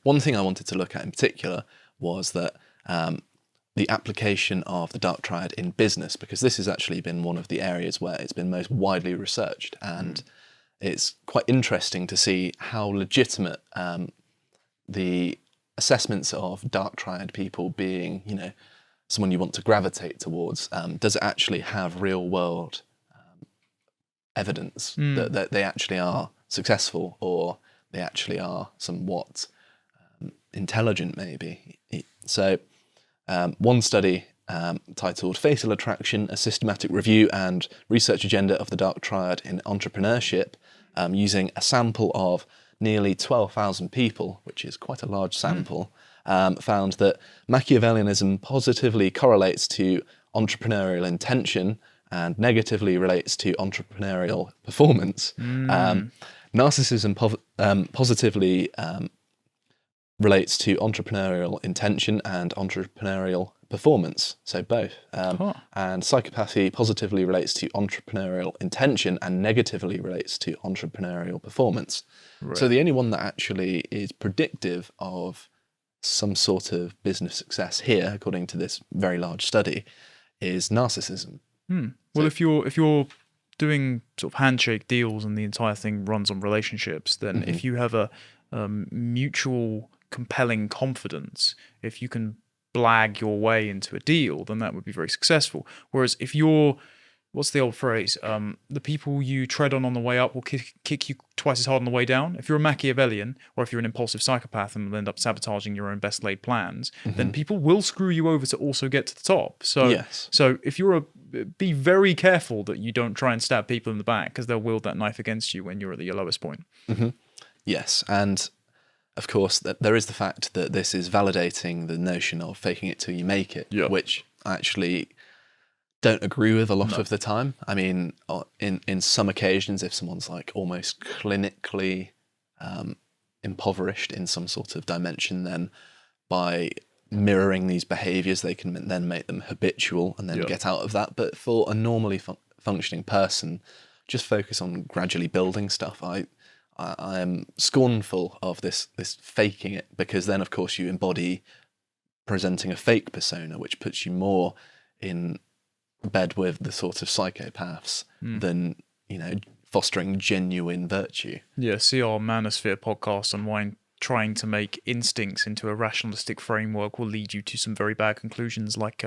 one thing I wanted to look at in particular was that the application of the Dark Triad in business, because this has actually been one of the areas where it's been most widely researched, and it's quite interesting to see how legitimate the assessments of Dark Triad people being, someone you want to gravitate towards, does it actually have real world evidence that they actually are successful, or they actually are somewhat intelligent, maybe. So one study titled Fatal Attraction, a Systematic Review and Research Agenda of the Dark Triad in Entrepreneurship, using a sample of nearly 12,000 people, which is quite a large sample, found that Machiavellianism positively correlates to entrepreneurial intention and negatively relates to entrepreneurial performance. Narcissism positively relates to entrepreneurial intention and entrepreneurial performance, so both. And psychopathy positively relates to entrepreneurial intention and negatively relates to entrepreneurial performance. Right. So the only one that actually is predictive of some sort of business success here, according to this very large study, is narcissism. Well, so, if you're doing sort of handshake deals and the entire thing runs on relationships, then if you have a mutual compelling confidence, if you can blag your way into a deal, then that would be very successful. Whereas if you're, what's the old phrase? The people you tread on the way up will kick you twice as hard on the way down. If you're a Machiavellian, or if you're an impulsive psychopath and will end up sabotaging your own best laid plans, then people will screw you over to also get to the top. So, so if be very careful that you don't try and stab people in the back, because they'll wield that knife against you when you're at your lowest point. Yes, and of course, there is the fact that this is validating the notion of faking it till you make it, which I actually don't agree with a lot of the time. I mean, in some occasions, if someone's like almost clinically impoverished in some sort of dimension, then by mirroring these behaviours, they can then make them habitual and then get out of that. But for a normally functioning person, just focus on gradually building stuff. I am scornful of this faking it, because then, of course, you embody presenting a fake persona, which puts you more in bed with the sort of psychopaths than, fostering genuine virtue. Yeah, see our Manosphere podcast on why trying to make instincts into a rationalistic framework will lead you to some very bad conclusions, like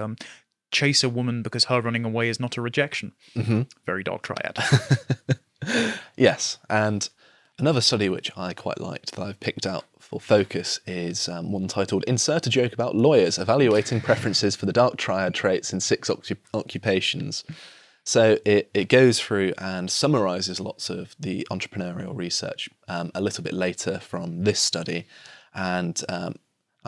chase a woman because her running away is not a rejection. Very Dark Triad. Yes, and another study which I quite liked that I've picked out for focus is one titled Insert a Joke About Lawyers Evaluating Preferences for the Dark Triad Traits in 6 Occupations. So it goes through and summarises lots of the entrepreneurial research a little bit later from this study. And I'm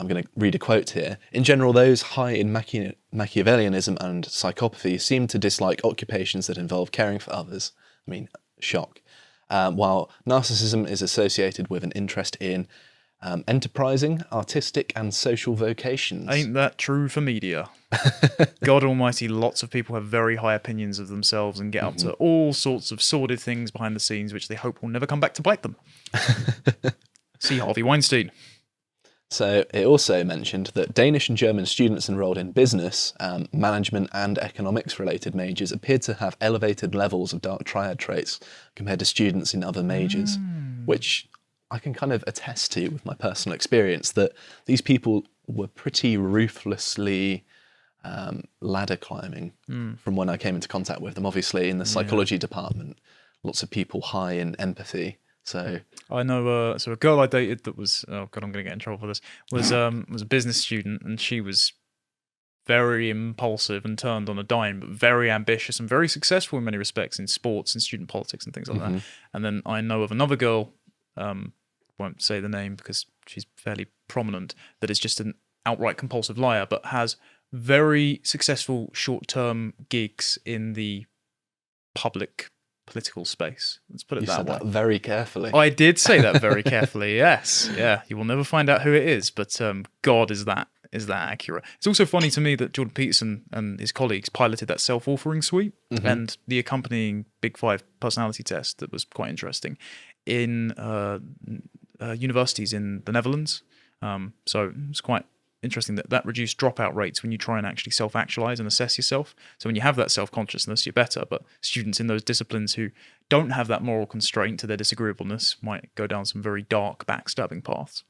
going to read a quote here. In general, those high in Machiavellianism and psychopathy seem to dislike occupations that involve caring for others. I mean, shock. While narcissism is associated with an interest in enterprising, artistic and social vocations. Ain't that true for media? God almighty, lots of people have very high opinions of themselves and get up to all sorts of sordid things behind the scenes which they hope will never come back to bite them. See Harvey Weinstein. So it also mentioned that Danish and German students enrolled in business, management and economics related majors appeared to have elevated levels of Dark Triad traits compared to students in other majors, which I can kind of attest to with my personal experience, that these people were pretty ruthlessly ladder climbing from when I came into contact with them. Obviously in the psychology department, lots of people high in empathy. So I know. So a girl I dated that was, oh god, I'm going to get in trouble for this. Was a business student, and she was very impulsive and turned on a dime, but very ambitious and very successful in many respects in sports and student politics and things like that. And then I know of another girl, won't say the name because she's fairly prominent, that is just an outright compulsive liar, but has very successful short-term gigs in the public political space. Let's put it that way. You said that very carefully. I did say that very carefully, yes. Yeah, you will never find out who it is, but God, is that accurate. It's also funny to me that Jordan Peterson and his colleagues piloted that self-authoring suite and the accompanying Big Five personality test that was quite interesting in universities in the Netherlands So it's quite interesting that reduced dropout rates when you try and actually self-actualize and assess yourself. So when you have that self-consciousness, you're better. But students in those disciplines who don't have that moral constraint to their disagreeableness might go down some very dark backstabbing paths.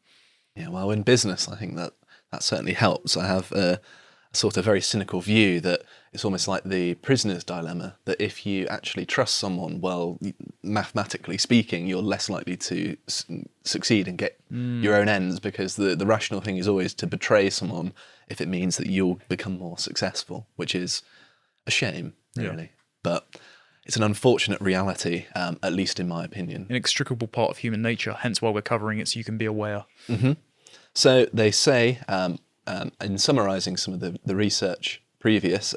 Yeah, well, in business, I think that certainly helps. I have a sort of very cynical view that it's almost like the prisoner's dilemma, that if you actually trust someone, well, mathematically speaking, you're less likely to succeed and get your own ends, because the rational thing is always to betray someone if it means that you'll become more successful, which is a shame, really. Yeah. But it's an unfortunate reality, at least in my opinion. An inextricable part of human nature, hence why we're covering it, so you can be aware. Mm-hmm. So they say, in summarising some of the research previous,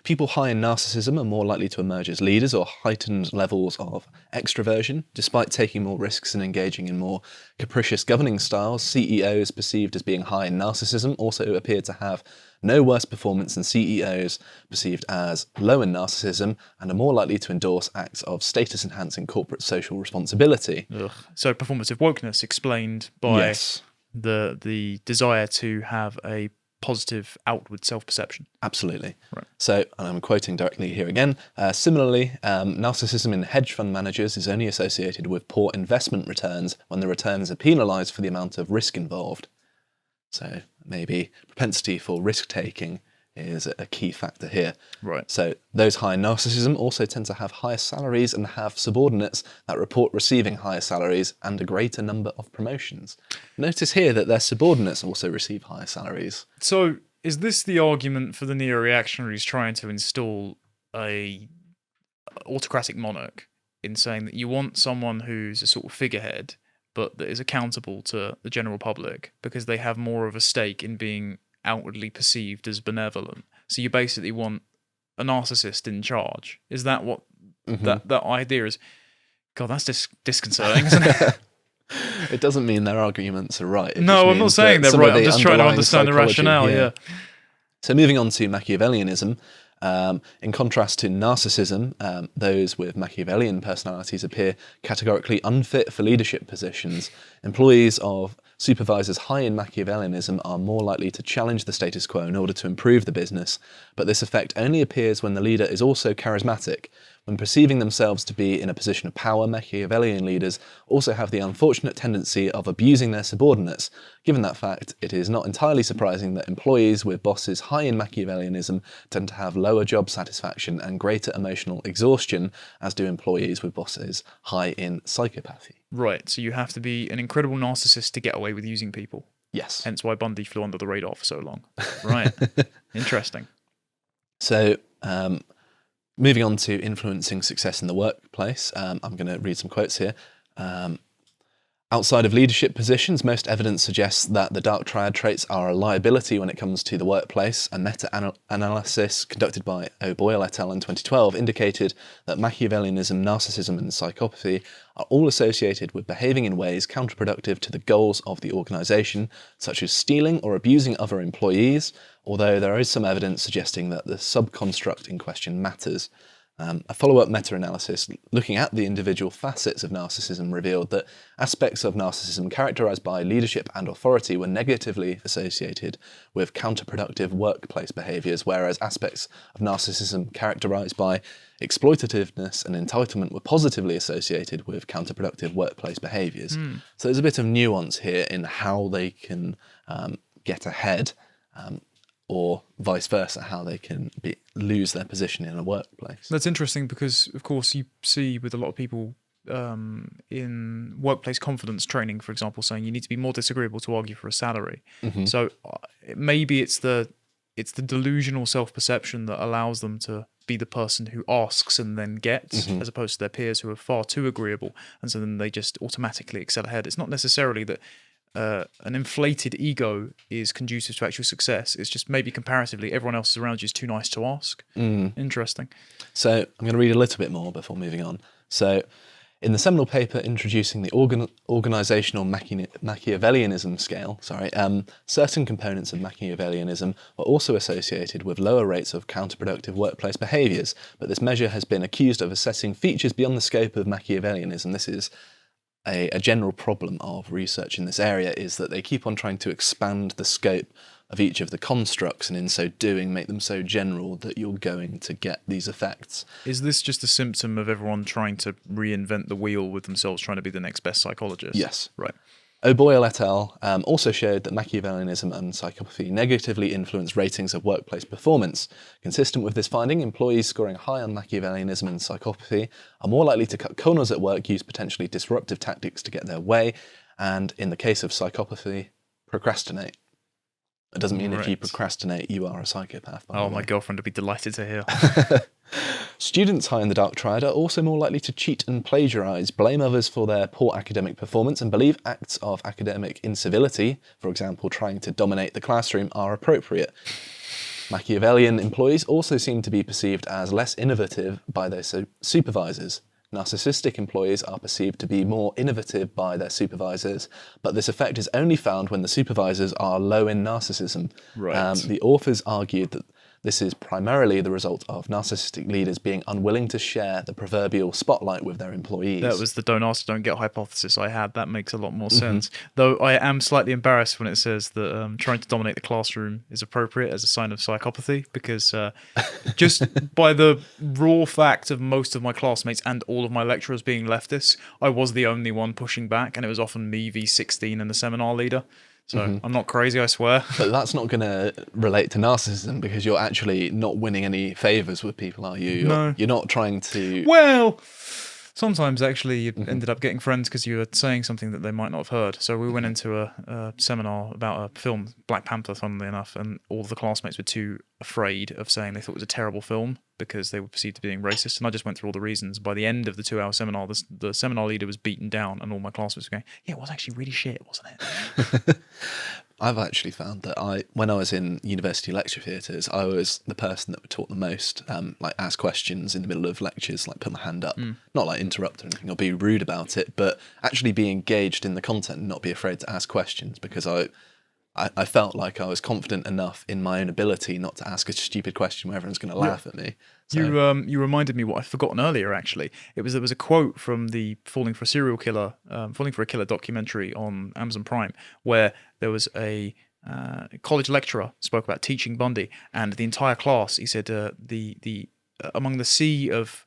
people high in narcissism are more likely to emerge as leaders or heightened levels of extroversion. Despite taking more risks and engaging in more capricious governing styles, CEOs perceived as being high in narcissism also appear to have no worse performance than CEOs perceived as low in narcissism, and are more likely to endorse acts of status-enhancing corporate social responsibility. Ugh. So performative wokeness explained by... Yes. The desire to have a positive outward self-perception. Absolutely. Right. So, and I'm quoting directly here again, similarly, narcissism in hedge fund managers is only associated with poor investment returns when the returns are penalised for the amount of risk involved. So maybe propensity for risk-taking is a key factor here. Right. So those high in narcissism also tend to have higher salaries and have subordinates that report receiving higher salaries and a greater number of promotions. Notice here that their subordinates also receive higher salaries. So is this the argument for the neo-reactionaries trying to install a autocratic monarch in saying that you want someone who's a sort of figurehead but that is accountable to the general public because they have more of a stake in being outwardly perceived as benevolent? So you basically want a narcissist in charge. Is that what that idea is? God, that's disconcerting, isn't it? It doesn't mean their arguments are right. No, I'm not saying they're right. I'm just trying to understand the rationale, yeah. So moving on to Machiavellianism, in contrast to narcissism, those with Machiavellian personalities appear categorically unfit for leadership positions. Employees of supervisors high in Machiavellianism are more likely to challenge the status quo in order to improve the business, but this effect only appears when the leader is also charismatic. When perceiving themselves to be in a position of power, Machiavellian leaders also have the unfortunate tendency of abusing their subordinates. Given that fact, it is not entirely surprising that employees with bosses high in Machiavellianism tend to have lower job satisfaction and greater emotional exhaustion, as do employees with bosses high in psychopathy. Right, so you have to be an incredible narcissist to get away with using people. Yes. Hence why Bundy flew under the radar for so long. Right. Interesting. So, moving on to influencing success in the workplace, I'm going to read some quotes here. Outside of leadership positions, most evidence suggests that the Dark Triad traits are a liability when it comes to the workplace. A meta-analysis conducted by O'Boyle et al. In 2012 indicated that Machiavellianism, narcissism and psychopathy are all associated with behaving in ways counterproductive to the goals of the organisation, such as stealing or abusing other employees, although there is some evidence suggesting that the subconstruct in question matters. A follow-up meta-analysis looking at the individual facets of narcissism revealed that aspects of narcissism characterized by leadership and authority were negatively associated with counterproductive workplace behaviors, whereas aspects of narcissism characterized by exploitativeness and entitlement were positively associated with counterproductive workplace behaviors. So there's a bit of nuance here in how they can get ahead, or vice versa, how they can lose their position in a workplace. That's interesting because, of course, you see with a lot of people in workplace confidence training, for example, saying you need to be more disagreeable to argue for a salary. So maybe it's the delusional self-perception that allows them to be the person who asks and then gets, as opposed to their peers who are far too agreeable, and so then they just automatically excel ahead. It's not necessarily that an inflated ego is conducive to actual success. It's just maybe comparatively everyone else around you is too nice to ask. Interesting. So I'm going to read a little bit more before moving on. So in the seminal paper introducing the organizational Machiavellianism scale, certain components of Machiavellianism were also associated with lower rates of counterproductive workplace behaviors, but this measure has been accused of assessing features beyond the scope of Machiavellianism. This is a general problem of research in this area is that they keep on trying to expand the scope of each of the constructs, and in so doing make them so general that you're going to get these effects. Is this just a symptom of everyone trying to reinvent the wheel with themselves, trying to be the next best psychologist? Yes. Right. O'Boyle et al. Also showed that Machiavellianism and psychopathy negatively influence ratings of workplace performance. Consistent with this finding, employees scoring high on Machiavellianism and psychopathy are more likely to cut corners at work, use potentially disruptive tactics to get their way, and in the case of psychopathy, procrastinate. It doesn't mean if you procrastinate, you are a psychopath. Oh, my girlfriend would be delighted to hear. Students high in the Dark Triad are also more likely to cheat and plagiarise, blame others for their poor academic performance, and believe acts of academic incivility, for example, trying to dominate the classroom, are appropriate. Machiavellian employees also seem to be perceived as less innovative by their supervisors. Narcissistic employees are perceived to be more innovative by their supervisors, but this effect is only found when the supervisors are low in narcissism. Right. The authors argued that this is primarily the result of narcissistic leaders being unwilling to share the proverbial spotlight with their employees. That was the don't ask, don't get hypothesis I had. That makes a lot more sense. Though I am slightly embarrassed when it says that trying to dominate the classroom is appropriate as a sign of psychopathy, because just by the raw fact of most of my classmates and all of my lecturers being leftists, I was the only one pushing back, and it was often me v16 and the seminar leader. So I'm not crazy, I swear. But that's not going to relate to narcissism, because you're actually not winning any favours with people, are you? No. You're not trying to... Well, sometimes actually you ended up getting friends because you were saying something that they might not have heard. So we went into a seminar about a film, Black Panther, funnily enough, and all of the classmates were too afraid of saying they thought it was a terrible film because they were perceived to be being racist. And I just went through all the reasons. By the end of the 2-hour seminar, the seminar leader was beaten down, and all my classmates were going, "Yeah, it was actually really shit, wasn't it?" I've actually found that when I was in university lecture theatres, I was the person that would talk the most, like ask questions in the middle of lectures, like put my hand up, not like interrupt or anything or be rude about it, but actually be engaged in the content and not be afraid to ask questions, because I felt like I was confident enough in my own ability not to ask a stupid question where everyone's going to laugh at me. So, you reminded me what I'd forgotten earlier. Actually, there was a quote from the Falling for a Killer documentary on Amazon Prime, where there was a college lecturer spoke about teaching Bundy, and the entire class. He said among the sea of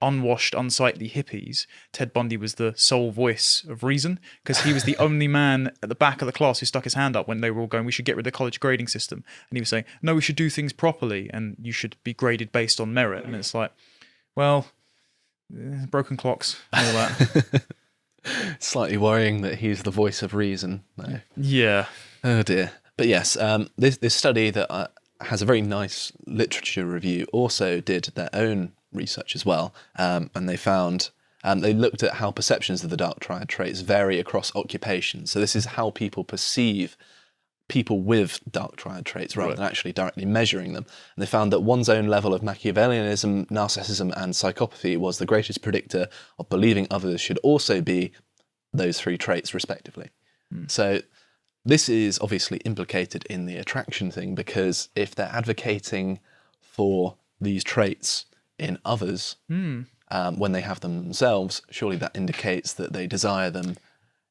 unwashed, unsightly hippies, Ted Bundy was the sole voice of reason, because he was the only man at the back of the class who stuck his hand up when they were all going, "We should get rid of the college grading system." And he was saying, "No, we should do things properly, and you should be graded based on merit." And it's like, well, broken clocks and all that. Slightly worrying that he's the voice of reason, though. Yeah. Oh dear. But yes, this study that has a very nice literature review also did their own research as well, and they found they looked at how perceptions of the Dark Triad traits vary across occupations. So this is how people perceive people with Dark Triad traits rather than actually directly measuring them. And they found that one's own level of Machiavellianism, narcissism and psychopathy was the greatest predictor of believing others should also be those three traits respectively. So this is obviously implicated in the attraction thing, because if they're advocating for these traits in others when they have them themselves, surely that indicates that they desire them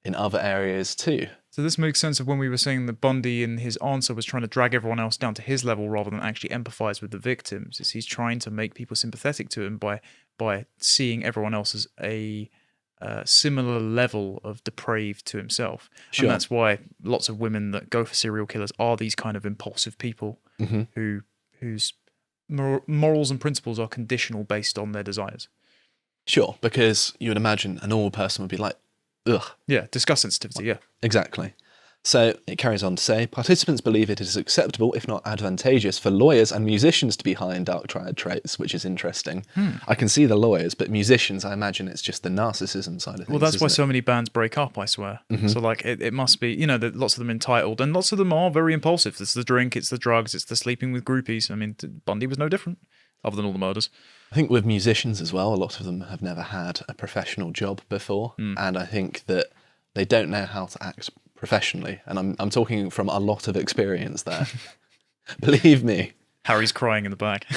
in other areas too. So this makes sense of when we were saying that Bundy in his answer was trying to drag everyone else down to his level rather than actually empathise with the victims. He's trying to make people sympathetic to him by seeing everyone else as a similar level of depraved to himself. Sure. And that's why lots of women that go for serial killers are these kind of impulsive people whose morals and principles are conditional based on their desires. Sure, because you would imagine a normal person would be like, ugh. Yeah, disgust sensitivity, yeah. Exactly. So it carries on to say, participants believe it is acceptable, if not advantageous, for lawyers and musicians to be high in Dark Triad traits, which is interesting. I can see the lawyers, but musicians, I imagine it's just the narcissism side of things. Well, that's why so many bands break up, I swear. So like it must be, lots of them entitled, and lots of them are very impulsive. It's the drink, it's the drugs, it's the sleeping with groupies. I mean, Bundy was no different, other than all the murders. I think with musicians as well, a lot of them have never had a professional job before, and I think that they don't know how to act professionally, and I'm talking from a lot of experience there. Believe me. Harry's crying in the back.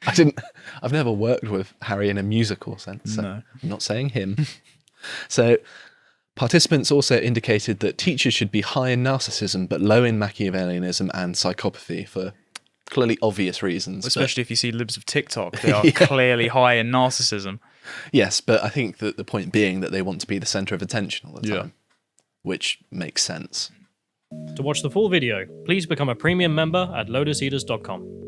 I've never worked with Harry in a musical sense, so No. I'm not saying him. So Participants also indicated that teachers should be high in narcissism but low in Machiavellianism and psychopathy for clearly obvious reasons. Especially if you see libs of TikTok, they are clearly high in narcissism. Yes, but I think that the point being that they want to be the centre of attention all the time, which makes sense. To watch the full video, please become a premium member at lotuseaters.com.